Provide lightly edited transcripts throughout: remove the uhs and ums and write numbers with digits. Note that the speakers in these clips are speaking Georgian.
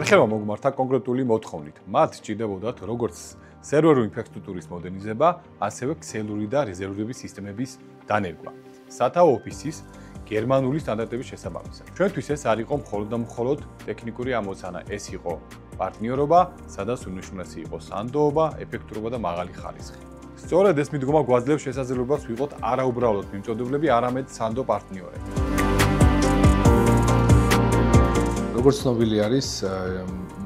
კერხელმა მოგმართა კონკრეტული მოთხოვნით. მათ სჭირდებოდათ როგორც სერვერული ინფრასტრუქტურის მოდერნიზება, ასევე ქსელური და რეზერვების სისტემების დანერგვა. SATA Office-ის გერმანული სტანდარტების შესაბამისად. ჩვენთვის ეს არ იყო მხოლოდ და მხოლოდ ტექნიკური ამოცანა, ეს იყო პარტნიორობა, სადაც უმნიშვნელოვანესი იყო სანდოობა, ეფექტურობა და მაღალი ხარისხი. სწორედ ეს მიდგომა გვაძლევს შესაძლებლობას ვიყოთ არაუბრალოდ მიმწოდებლები, არამედ სანდო პარტნიორები. როგორც ცნობილი არის,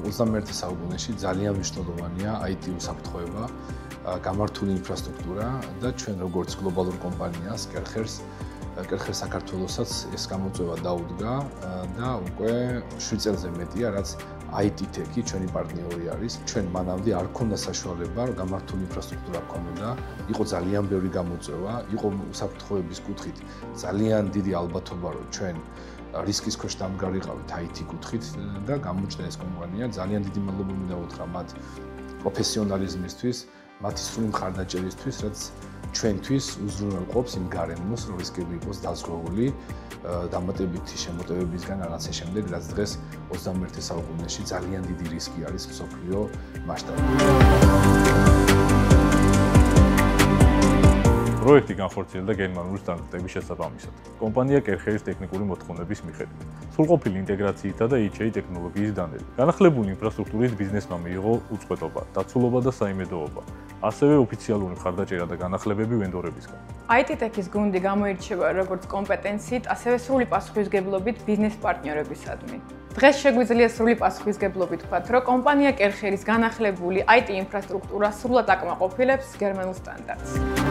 21 საუკუნეში ძალიან მნიშვნელოვანია IT უსაფრთხოება, გამართული ინფრასტრუქტურა და ჩვენ როგორც გლობალურ კომპანიას, კერხერ საქართველოსაც ეს გამოწვევა დაუდგა და უკვე 7 წელზე მეტია, რაც IT Tech-ი ჩვენი პარტნიორი არის. ჩვენ მანამდე არ ქონდა საშუალება, რომ გამართული ინფრასტრუქტურა ქონოდა, იყო ძალიან ბევრი გამოწვევა, იყო უსაფრთხოების კუთხით ძალიან დიდი ალბათობა, რომ ჩვენ რისკის ქვეშ დამდგარიყავით IT კუთხით და გამოჩნდა ეს კომპანია. ძალიან დიდი მადლობა მინდა უთხრა მათ პროფესიონალიზმისთვის, მათი სრული მხარდაჭერისთვის, რაც ჩვენთვის უზრუნველყოფს იმ გარემოს, რომ რისკები იყოს დაზღვეული დამატებითი შემოტევებისგან რაღაცის შემდეგ, რაც დღეს 21 საუკუნეში ძალიან დიდი რისკი არის მსოფლიო მასშტაბით. პროექტი განხორციელდა გერმანული სტანდარტების შესაბამისად. კომპანია კერხერის ტექნიკური მოთხოვნების მიხედვით. სრულყოფილი ინტეგრაციითა და HA ტექნოლოგიის დანერგვა. განახლებული ინფრასტრუქტურის ბიზნესმა მიიღო უწყლობა, დაცულობა და საიმედოობა. ასევე ოფიციალური მხარდაჭერა და განახლებები ვენდორებისგან. IT Tech-ის გუნდი გამოირჩევა როგორც კომპეტენციით, ასევე სრული პასუხისგებლობით ბიზნეს პარტნიორებისადმი. დღეს შეგვიძლია სრული პასუხისგებლობით ვთქვათ, რომ კომპანია კერხერის განახლებული IT ინფრასტრუქტურა სრულად აკმაყოფილებს გერმანულ სტანდარტს.